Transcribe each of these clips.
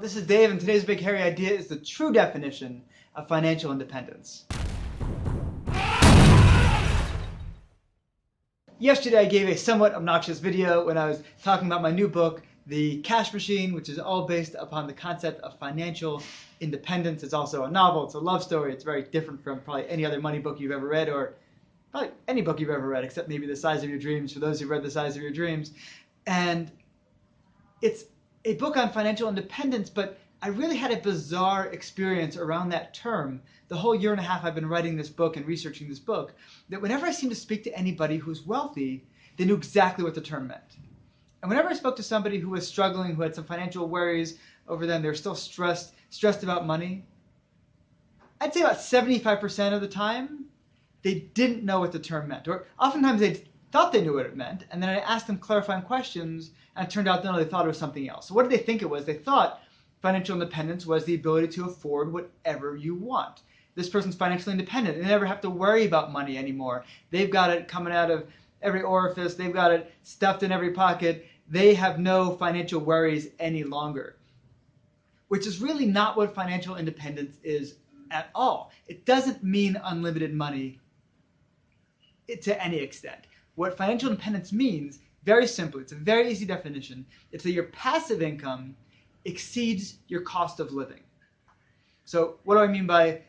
This is Dave, and today's big hairy idea is the true definition of financial independence. Yesterday I gave a somewhat obnoxious video when I was talking about my new book, The Cash Machine, which is all based upon the concept of financial independence. It's also a novel, it's a love story, it's very different from probably any other money book you've ever read, or probably any book you've ever read, except maybe The Size of Your Dreams, for those who've read The Size of Your Dreams. And it's a book on financial independence, but I really had a bizarre experience around that term the whole year and a half I've been writing this book and researching this book, that whenever I seemed to speak to anybody who's wealthy, they knew exactly what the term meant. And whenever I spoke to somebody who was struggling, who had some financial worries over them, they were still stressed about money, I'd say about 75% of the time, they didn't know what the term meant. Or oftentimes they thought they knew what it meant, and then I asked them clarifying questions, and it turned out no, they thought it was something else. So what did they think it was? They thought financial independence was the ability to afford whatever you want. This person's financially independent. They never have to worry about money anymore. They've got it coming out of every orifice. They've got it stuffed in every pocket. They have no financial worries any longer, which is really not what financial independence is at all. It doesn't mean unlimited money to any extent. What financial independence means, very simply, it's a very easy definition, it's that your passive income exceeds your cost of living. So what do I mean by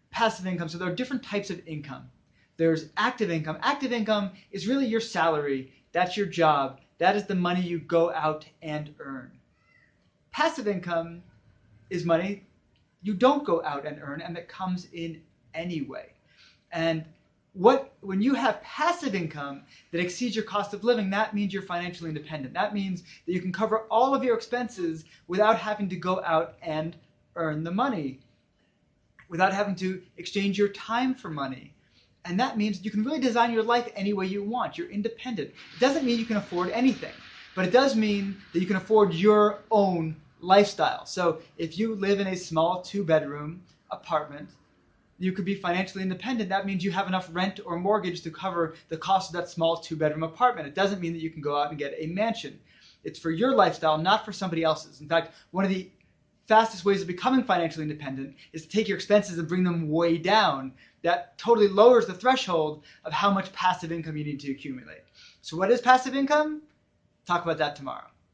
passive income? So there are different types of income. There's active income. Active income is really your salary. That's your job. That is the money you go out and earn. Passive income is money you don't go out and earn and that comes in anyway. And when you have passive income that exceeds your cost of living, that means you're financially independent. That means that you can cover all of your expenses without having to go out and earn the money, without having to exchange your time for money. And that means you can really design your life any way you want. You're independent. It doesn't mean you can afford anything, but it does mean that you can afford your own lifestyle. So if you live in a small 2-bedroom apartment, you could be financially independent. That means you have enough rent or mortgage to cover the cost of that small 2-bedroom apartment. It doesn't mean that you can go out and get a mansion. It's for your lifestyle, not for somebody else's. In fact, one of the fastest ways of becoming financially independent is to take your expenses and bring them way down. That totally lowers the threshold of how much passive income you need to accumulate. So what is passive income? Talk about that tomorrow.